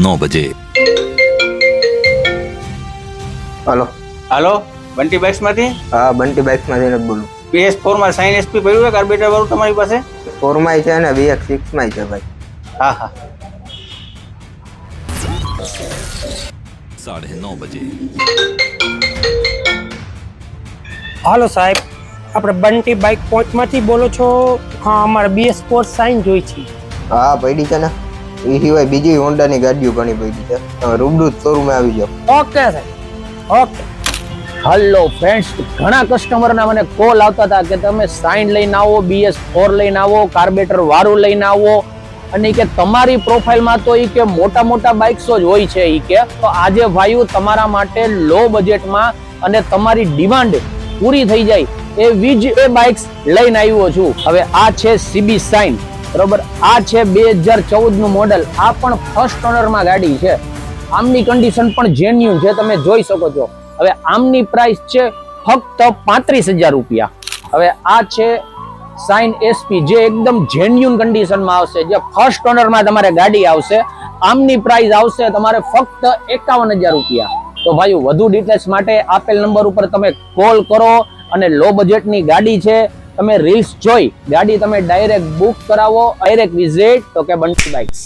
9 बजे। हेलो હાલો બંટી બાઇક્સ માંથી हाँ बंटी बाइक्स में जैन बोलूँ PS4 માં સાઇન SP પડ્યું છે કાર્બેટર વાળું તમારી પાસે? 4 में है ने VX6 में है भाई। હા હા 9:30 बजे। હાલો સાહેબ, આપણે બંટી બાઇક પહોંચમાંથી બોલો છો? હા, અમારે BS4 સાઇન જોઈ છે. हाँ पड़ी है ने એ સિવાય બીજી હોન્ડાની ગાડીઓ ઘણી પડી છે, તમે રૂબરૂ શોરૂમે આવી જાઓ। ઓકે સાહેબ, ઓકે. હલો ફ્રેન્ડ્સ, ઘણા કસ્ટમરના મને કોલ આવતા હતા કે તમે સાઇન લઈને આવો, BS4 લઈને આવો, કાર્બેટર વાળું લઈને આવો, અને કે તમારી પ્રોફાઇલમાં તો ઈ કે મોટા મોટા બાઇક્સો જ હોય છે ઈ કે તો આજે ભાઈઓ તમારા માટે લો બજેટમાં અને તમારી ડિમાન્ડ પૂરી થઈ જાય એવી જ એ બાઇક્સ લઈને આવ્યો છું। હવે આ છે CB સાઇન, બરોબર? આ છે 2014 નું મોડેલ, આ પણ ફર્સ્ટ ઓનરમાં ગાડી છે, આમની કન્ડિશન પણ જેન્યુન છે, તમે જોઈ શકો છો। હવે આમની પ્રાઇસ છે ફક્ત 35,000 રૂપિયા। હવે આ છે સાઇન SP જે એકદમ જેન્યુન કન્ડિશનમાં આવશે, જે ફર્સ્ટ ઓનરમાં તમારે ગાડી આવશે, આમની પ્રાઇસ આવશે તમારે ફક્ત 51,000 રૂપિયા। તો ભાઈ વધુ ડિટેલ્સ માટે આપેલ નંબર ઉપર તમે કોલ કરો અને લો બજેટની ગાડી છે, તમે રીલ્સ જોઈ ગાડી તમે ડાયરેક્ટ બુક કરાવો, ડાયરેક્ટ વિઝિટ તો કે બંટી બાઇક્સ।